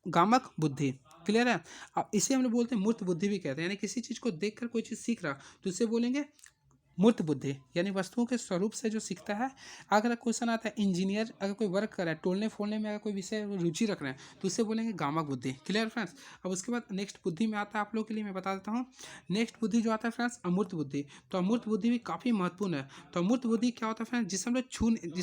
गामक बुद्धि। क्लियर है। अब इसे हम लोग बोलते हैं मूर्त बुद्धि भी कहते हैं, यानी किसी चीज़ को देखकर कोई चीज़ सीख रहा तो इसे बोलेंगे मूर्त बुद्धि यानी वस्तुओं के स्वरूप से जो सीखता है। अगर क्वेश्चन आता है इंजीनियर अगर कोई वर्क कर रहा है, तोड़ने फोड़ने में अगर कोई विषय रुचि रख रहे हैं तो उसे बोलेंगे गामक बुद्धि। Clear friends. अब उसके बाद नेक्स्ट बुद्धि में आता है आप लोग के लिए मैं बता देता हूँ। नेक्स्ट बुद्धि जो आता है फ्रेंड्स अमूर्त बुद्धि। तो अमूर्त बुद्धि भी काफ़ी महत्वपूर्ण है। तो अमूर्त बुद्धि क्या होता है फ्रेंड्स, जिसे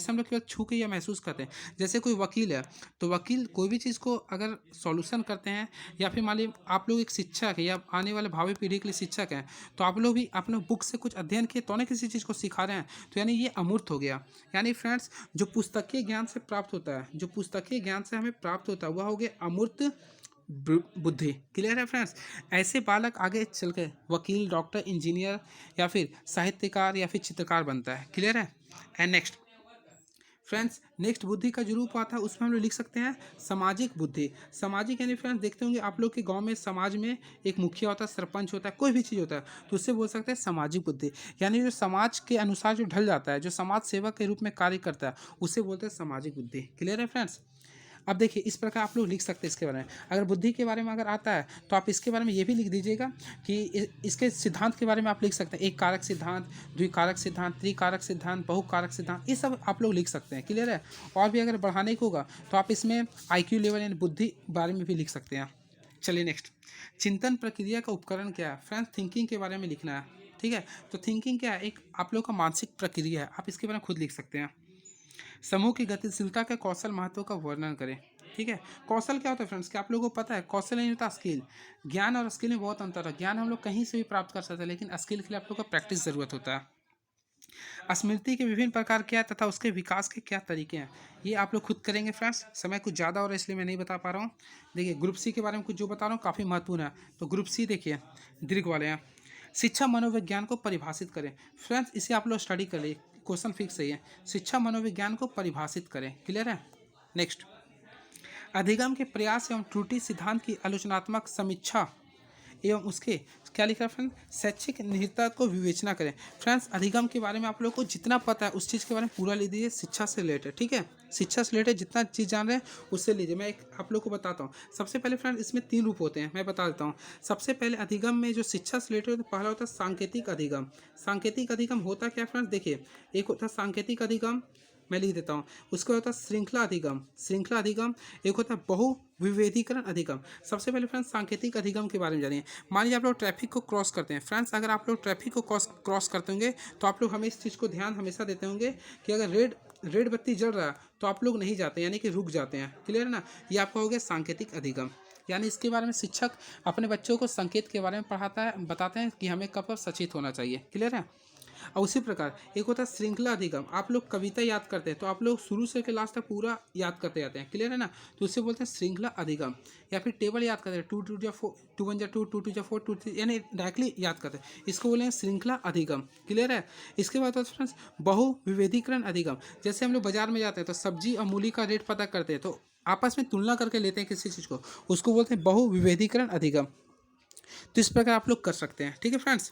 हम लोग केवल छू के या महसूस करते हैं। जैसे कोई वकील है तो वकील कोई भी चीज़ को अगर सॉल्यूशन करते हैं, या फिर मान लीजिए आप लोग एक शिक्षक है या आने वाले भावी पीढ़ी के लिए शिक्षक हैं, तो आप लोग भी अपने बुक से कुछ अध्ययन किए तो ना किसी चीज़ को सिखा रहे हैं, तो यानी ये अमूर्त हो गया। यानी फ्रेंड्स जो पुस्तकीय ज्ञान से प्राप्त होता है, जो पुस्तकीय ज्ञान से हमें प्राप्त होता है वह हो गया अमूर्त बुद्धि। क्लियर है फ्रेंड्स। ऐसे बालक आगे चल के वकील, डॉक्टर, इंजीनियर या फिर साहित्यकार या फिर चित्रकार बनता है। क्लियर है। एंड नेक्स्ट फ्रेंड्स नेक्स्ट बुद्धि का जो रूप आता है उसमें हम लोग लिख सकते हैं सामाजिक बुद्धि। सामाजिक यानी फ्रेंड्स देखते होंगे आप लोग के गांव में समाज में एक मुखिया होता है, सरपंच होता है, कोई भी चीज़ होता है, तो उससे बोल सकते हैं सामाजिक बुद्धि। यानी जो समाज के अनुसार जो ढल जाता है, जो समाज सेवक के रूप में कार्य करता है, उसे बोलते हैं सामाजिक बुद्धि। क्लियर है फ्रेंड्स। अब देखिए इस प्रकार आप लोग लिख सकते हैं इसके बारे में। अगर बुद्धि के बारे में अगर आता है तो आप इसके बारे में ये भी लिख दीजिएगा कि इसके सिद्धांत के बारे में आप लिख सकते हैं। एक कारक सिद्धांत, द्विकारक सिद्धांत, त्रिकारक सिद्धांत, बहुकारक सिद्धांत, ये सब आप लोग लिख सकते हैं। क्लियर है। और भी अगर बढ़ाने को होगा तो आप इसमें IQ लेवल यानी बुद्धि बारे में भी लिख सकते हैं। चलिए नेक्स्ट, चिंतन प्रक्रिया का उपकरण क्या है फ्रेंड्स, थिंकिंग के बारे में लिखना है। ठीक है। तो थिंकिंग क्या है, एक आप लोग का मानसिक प्रक्रिया है, आप इसके बारे में खुद लिख सकते हैं। समूह की गतिशीलता के कौशल महत्व का वर्णन करें। ठीक है। कौशल क्या होता है फ्रेंड्स, क्या आप लोगों को पता है, कौशल नहीं होता स्किल। ज्ञान और स्किल में बहुत अंतर है। ज्ञान हम लोग कहीं से भी प्राप्त कर सकते हैं, लेकिन स्किल के लिए आप लोग का प्रैक्टिस जरूरत होता है। स्मृति के विभिन्न प्रकार क्या है तथा उसके विकास के क्या तरीके हैं, ये आप लोग खुद करेंगे फ्रेंड्स। समय कुछ ज़्यादा हो रहा है इसलिए मैं नहीं बता पा रहा हूँ। देखिए ग्रुप सी के बारे में कुछ जो बता रहा हूँ काफ़ी महत्वपूर्ण है। तो ग्रुप सी देखिए दीर्घ वाले हैं। शिक्षा मनोविज्ञान को परिभाषित करें। फ्रेंड्स इसे आप लोग स्टडी कर लिए, क्वेश्चन फिक्स है ये। शिक्षा मनोविज्ञान को परिभाषित करें। क्लियर है। नेक्स्ट, अधिगम के प्रयास एवं त्रुटि सिद्धांत की आलोचनात्मक समीक्षा एवं उसके क्या लिखा है फ्रेंड, शैक्षिक निहितार्थ को विवेचना करें। फ्रेंड्स अधिगम के बारे में आप लोग को जितना पता है उस चीज़ के बारे में पूरा ले दीजिए, शिक्षा से रिलेटेड। ठीक है। शिक्षा से रिलेटेड जितना चीज़ जान रहे हैं उससे लीजिए। मैं एक आप लोग को बताता हूँ। सबसे पहले फ्रेंड इसमें 3 रूप होते हैं, मैं बता देता हूँ। सबसे पहले अधिगम में जो शिक्षा से रिलेटेड होता है, पहला होता है सांकेतिक अधिगम। सांकेतिक अधिगम होता क्या फ्रेंड्स, देखिए एक होता है सांकेतिक अधिगम, मैं लिख देता हूँ। उसका होता है श्रृंखला अधिगम, श्रृंखला अधिगम। एक होता है बहुविभेदीकरण अधिगम। सबसे पहले फ्रेंड्स सांकेतिक अधिगम के बारे में जानिए। मान लीजिए आप लोग ट्रैफिक को क्रॉस करते हैं फ्रेंड्स, अगर आप लोग ट्रैफिक को क्रॉस करते होंगे तो आप लोग हमें इस चीज़ को ध्यान हमेशा देते होंगे कि अगर रेड बत्ती जल रहा है तो आप लोग नहीं जाते, यानी कि रुक जाते हैं। क्लियर है ना। ये आपका हो गया सांकेतिक अधिगम। यानी इसके बारे में शिक्षक अपने बच्चों को संकेत के बारे में पढ़ाता है, बताते हैं कि हमें कब सचेत होना चाहिए। क्लियर है। और उसी प्रकार एक होता है श्रृंखला अधिगम। आप लोग कविता याद करते हैं तो आप लोग शुरू से लेकर लास्ट तक पूरा याद करते जाते हैं। क्लियर है ना। तो उससे बोलते हैं श्रृंखला अधिगम। या फिर टेबल याद करते हैं, 2 2 4 2 1 2 2 2 4 2 3, यानी डायरेक्टली याद करते हैं, इसको बोलेंगे श्रृंखला अधिगम। क्लियर है। इसके बाद फ्रेंड्स बहुविभेदीकरण अधिगम। जैसे हम लोग बाजार में जाते हैं तो सब्जी और मूली का रेट पता करते हैं, तो आपस में तुलना करके लेते हैं किसी चीज़ को, उसको बोलते हैं बहुविभेदीकरण अधिगम। तो इस प्रकार आप लोग कर सकते हैं। ठीक है फ्रेंड्स।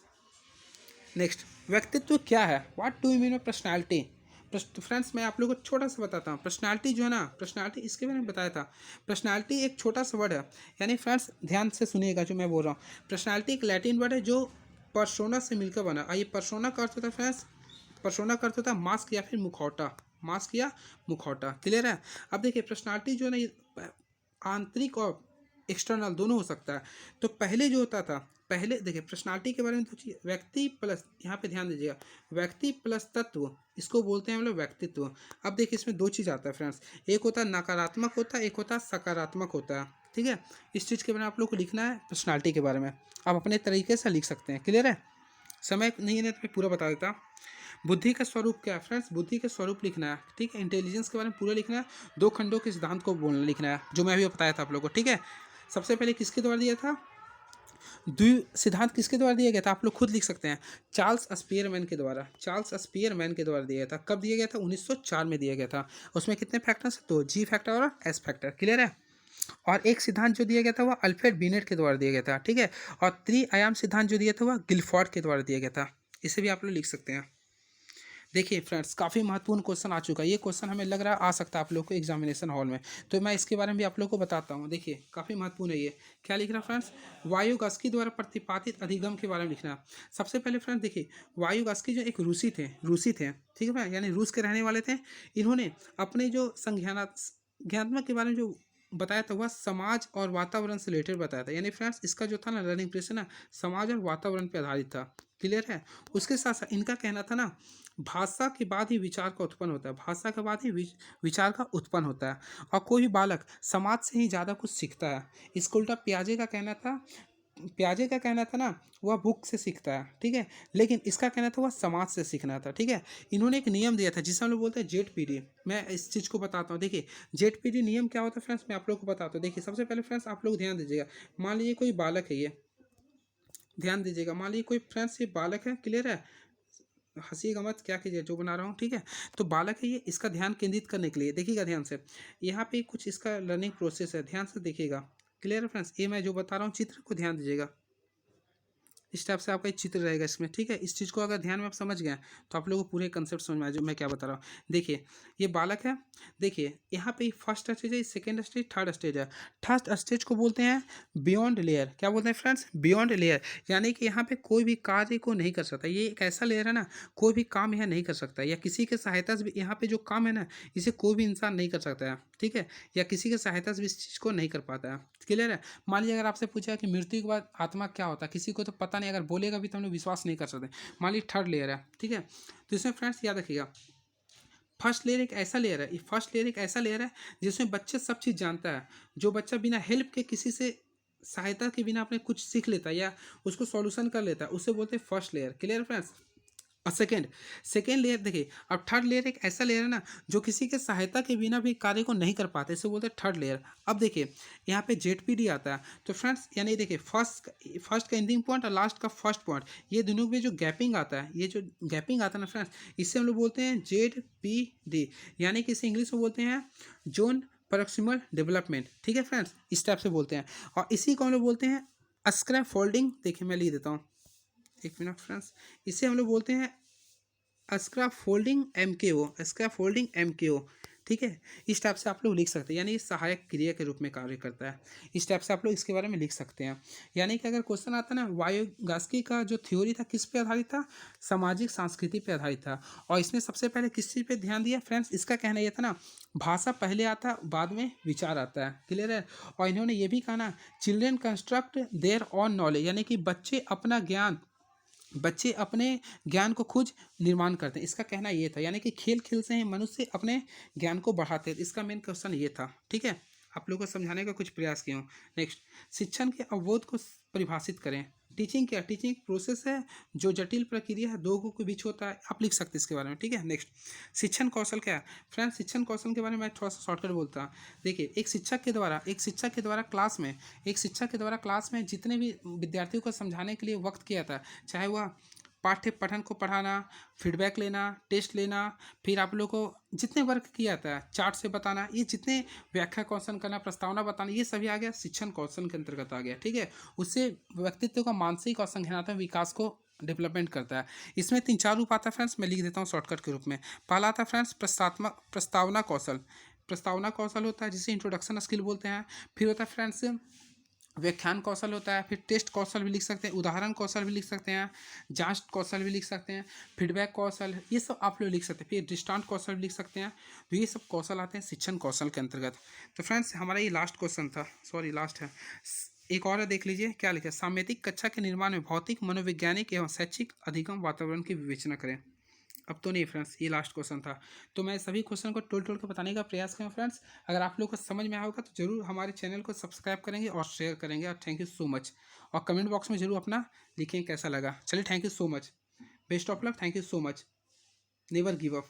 नेक्स्ट, व्यक्तित्व क्या है, what do you mean by personality. Friends मैं आप लोगों को छोटा सा बताता हूँ। पर्सनैलिटी जो है ना, पर्सनैलिटी इसके बारे में बताया था। पर्सनैलिटी एक छोटा सा वर्ड है, यानी फ्रेंड्स ध्यान से सुनिएगा जो मैं बोल रहा हूँ। पर्सनैलिटी एक लैटिन वर्ड है जो पर्सोना से मिलकर बना। ये पर्सोना का अर्थ होता है फ्रेंड्स, पर्सोना का अर्थ होता है मास्क या फिर मुखौटा, मास्क या मुखौटा। क्लियर है। अब देखिए पर्सनैलिटी जो है ना ये आंतरिक और एक्सटर्नल दोनों हो सकता है। तो पहले जो होता था, पहले देखिए पर्सनालिटी के बारे में सोचिए, व्यक्ति प्लस, यहाँ पे ध्यान दीजिएगा, व्यक्ति प्लस तत्व, इसको बोलते हैं हम लोग व्यक्तित्व। अब देखिए इसमें 2 चीज़ आता है फ्रेंड्स, एक होता है नकारात्मक होता है, एक होता है सकारात्मक होता है। ठीक है। इस चीज़ के बारे में आप लोग को लिखना है पर्सनालिटी के बारे में, आप अपने तरीके से लिख सकते हैं। क्लियर है। समय नहीं है तो मैं पूरा बता देता। बुद्धि का स्वरूप क्या है फ्रेंड्स, बुद्धि का स्वरूप लिखना है। ठीक है। इंटेलिजेंस के बारे में पूरा लिखना है। 2 खंडों के सिद्धांत को बोलना लिखना है, जो मैं अभी बताया था आप लोगों को। ठीक है। सबसे पहले किसके द्वारा दिया था, द्वि सिद्धांत किसके द्वारा दिया गया था, आप लोग खुद लिख सकते हैं, चार्ल्स स्पियरमैन के द्वारा, चार्ल्स स्पियरमैन के द्वारा दिया गया था। कब दिया गया था, 1904 में दिया गया था। उसमें कितने फैक्टर्स, 2, जी फैक्टर और एस फैक्टर। क्लियर है। और एक सिद्धांत जो दिया गया था वह अल्फ्रेड बिनेट के द्वारा दिया गया था। ठीक है। और त्रिआयाम सिद्धांत जो दिया था वह गिलफोर्ड के द्वारा दिया गया था। इसे भी आप लोग लिख सकते हैं। देखिए फ्रेंड्स, काफ़ी महत्वपूर्ण क्वेश्चन आ चुका है। ये क्वेश्चन हमें लग रहा है आ सकता है आप लोग को एग्जामिनेशन हॉल में, तो मैं इसके बारे में भी आप लोग को बताता हूँ। देखिए काफ़ी महत्वपूर्ण है ये। क्या लिख रहा है फ्रेंड्स? वायुगस्की द्वारा प्रतिपादित अधिगम के बारे में लिखना। सबसे पहले फ्रेंड्स देखिए, वायुगस्की जो एक रूसी थे, ठीक है भाई, यानी रूस के रहने वाले थे। इन्होंने अपने जो संज्ञानात्मक के बारे में जो बताया था वह समाज और वातावरण से रिलेटेड बताया था। यानी फ्रेंड्स इसका जो था ना लर्निंग प्रेस ना, समाज और वातावरण पर आधारित था। क्लियर है? उसके साथ साथ इनका कहना था ना, भाषा के बाद ही विचार का उत्पन्न होता है, भाषा के बाद ही विचार का उत्पन्न होता है, और कोई भी बालक समाज से ही ज़्यादा कुछ सीखता है। इसको उल्टा प्याजे का कहना था ना, वह बुक से सीखता है, ठीक है, लेकिन इसका कहना था वह समाज से सीखना था। ठीक है, इन्होंने एक नियम दिया था जिसे हम लोग बोलते हैं जेड पीडी। मैं इस चीज़ को बताता हूँ। देखिए जेड पीडी नियम क्या होता है फ्रेंड्स, मैं आप लोग को बताता हूँ। देखिए सबसे पहले फ्रेंड्स आप लोग ध्यान दीजिएगा। मान लीजिए कोई बालक है, ये ध्यान दीजिएगा। मान लीजिए कोई फ्रेंड्स ये बालक है, क्लियर है, हंसीएगा मत, क्या कीजिए जो बना रहा हूँ, ठीक है। तो बालक है ये, इसका ध्यान केंद्रित करने के लिए देखिएगा ध्यान से, यहाँ पे कुछ इसका लर्निंग प्रोसेस है, ध्यान से देखिएगा। क्लियर है फ्रेंड्स, ये मैं जो बता रहा हूँ चित्र को ध्यान दीजिएगा। इस टाइप से आपका एक चित्र रहेगा इसमें, ठीक है। इस चीज़ को अगर ध्यान में आप समझ गए तो आप लोगों को पूरे कंसेप्ट समझ में आ जो मैं क्या बता रहा हूँ। देखिए ये बालक है, देखिए यहाँ पे फर्स्ट स्टेज है, सेकेंड स्टेज, थर्ड स्टेज है। थर्ड स्टेज को बोलते हैं बियॉन्ड लेयर। क्या बोलते हैं फ्रेंड्स? Beyond layer. यानी कि यहाँ पे कोई भी कार्य को नहीं कर सकता, ये एक ऐसा लेयर है ना, कोई भी काम यह नहीं कर सकता, या किसी के सहायता से भी यहाँ पे जो काम है ना, इसे कोई भी इंसान नहीं कर सकता है, ठीक है, या किसी के सहायता से भी इस चीज़ को नहीं कर पाता है। क्लियर है? मान लीजिए अगर आपसे पूछा कि मृत्यु के बाद आत्मा क्या होता है, किसी को तो पता नहीं, अगर बोलेगा भी तो हम लोग विश्वास नहीं कर सकते। मान लीजिए थर्ड लेयर है, ठीक है, तो इसमें फ्रेंड्स याद रखिएगा, फर्स्ट लेयर एक ऐसा लेयर है, फर्स्ट लेयर एक ऐसा लेयर है जिसमें बच्चे सब चीज़ जानता है। जो बच्चा बिना हेल्प के, किसी से सहायता के बिना अपने कुछ सीख लेता है या उसको सॉल्यूशन कर लेता है, उसे बोलते हैं फर्स्ट लेयर। Clear friends? और सेकेंड लेयर देखिए। अब थर्ड लेयर एक ऐसा लेयर है ना जो किसी के सहायता के बिना भी कार्य को नहीं कर पाते, इसे बोलते हैं थर्ड लेयर। अब देखिए यहाँ पे जेड पीडी आता है, तो फ्रेंड्स यानी देखिए फर्स्ट का एंडिंग पॉइंट और लास्ट का फर्स्ट पॉइंट, ये दोनों में जो गैपिंग आता है, ये जो गैपिंग आता है ना फ्रेंड्स, इसे हम लोग बोलते हैं जेड पी डी। यानी कि इसे इंग्लिश में बोलते हैं जोन प्रोक्सिमल डेवलपमेंट। ठीक है फ्रेंड्स, इस टाइप से बोलते हैं। और इसी को हम लोग बोलते हैं स्क्रैप फोल्डिंग। देखिए मैं लिख देता हूँ, एक मिनट फ्रेंड्स। इसे हम लोग बोलते हैं स्क्रैफोल्डिंग एम के ओ। ठीक है, इस टाइप से आप लोग लिख सकते हैं, यानी ये सहायक क्रिया के रूप में कार्य करता है। इस टाइप से आप लोग इसके बारे में लिख सकते हैं। यानी कि अगर क्वेश्चन आता है ना, वायुगास्की का जो थ्योरी था किस पे आधारित था? सामाजिक संस्कृति पे आधारित था। और इसने सबसे पहले किस चीज़ पे ध्यान दिया फ्रेंड्स? इसका कहना यह था ना, भाषा पहले आता बाद में विचार आता है। क्लियर है? और इन्होंने ये भी कहा ना, children construct there on knowledge, यानी कि बच्चे अपने ज्ञान को खुद निर्माण करते हैं, इसका कहना ये था। यानी कि खेल खेल से ही मनुष्य अपने ज्ञान को बढ़ाते हैं। इसका मेन क्वेश्चन ये था। ठीक है, आप लोगों को समझाने का कुछ प्रयास किया हूँ। नेक्स्ट, शिक्षण के अवबोध को परिभाषित करें। टीचिंग क्या? टीचिंग प्रोसेस है जो जटिल प्रक्रिया है, दो के बीच होता है। आप लिख सकते हैं इसके बारे में। ठीक है, नेक्स्ट, शिक्षण कौशल क्या है फ्रेंड्स? शिक्षण कौशल के बारे में मैं थोड़ा सा शॉर्टकट बोलता हूँ। देखिए एक शिक्षक के द्वारा क्लास में जितने भी विद्यार्थियों को समझाने के लिए वक्त किया था, चाहे वह पाठ्य पठन को पढ़ाना, फीडबैक लेना, टेस्ट लेना, फिर आप लोग को जितने वर्क किया था, चार्ट से बताना, ये जितने व्याख्या कौशल करना, प्रस्तावना बताना, ये सभी आ गया शिक्षण कौशल के अंतर्गत आ गया। ठीक है, उससे व्यक्तित्व का मानसिक और संज्ञानात्मक विकास को डेवलपमेंट करता है। इसमें 3-4 रूप आता है फ्रेंड्स, मैं लिख देता हूँ शॉर्टकट के रूप में। पहला आता है फ्रेंड्स प्रस्तावना कौशल होता है, जिसे इंट्रोडक्शन स्किल बोलते हैं। फिर होता है फ्रेंड्स व्याख्यान कौशल होता है, फिर टेस्ट कौशल भी लिख सकते हैं, उदाहरण कौशल भी लिख सकते हैं, जांच कौशल भी लिख सकते हैं, फीडबैक कौशल, ये सब आप लोग लिख सकते हैं। फिर दृष्टांत कौशल भी लिख सकते हैं। तो ये सब कौशल आते हैं शिक्षण कौशल के अंतर्गत। तो फ्रेंड्स हमारा ये लास्ट क्वेश्चन था, सॉरी लास्ट है। एक और है, देख लीजिए क्या लिखा है। सामवेदिक कक्षा के निर्माण में भौतिक, मनोवैज्ञानिक एवं शैक्षिक अधिगम वातावरण की विवेचना करें। अब तो नहीं फ्रेंड्स, ये लास्ट क्वेश्चन था। तो मैं सभी क्वेश्चन को टोल के बताने का प्रयास करूँ फ्रेंड्स। अगर आप लोग को समझ में आया होगा तो जरूर हमारे चैनल को सब्सक्राइब करेंगे और शेयर करेंगे। और थैंक यू सो मच। और कमेंट बॉक्स में जरूर अपना लिखें कैसा लगा। चलिए, thank you so much, best of luck, thank you so much, never give up.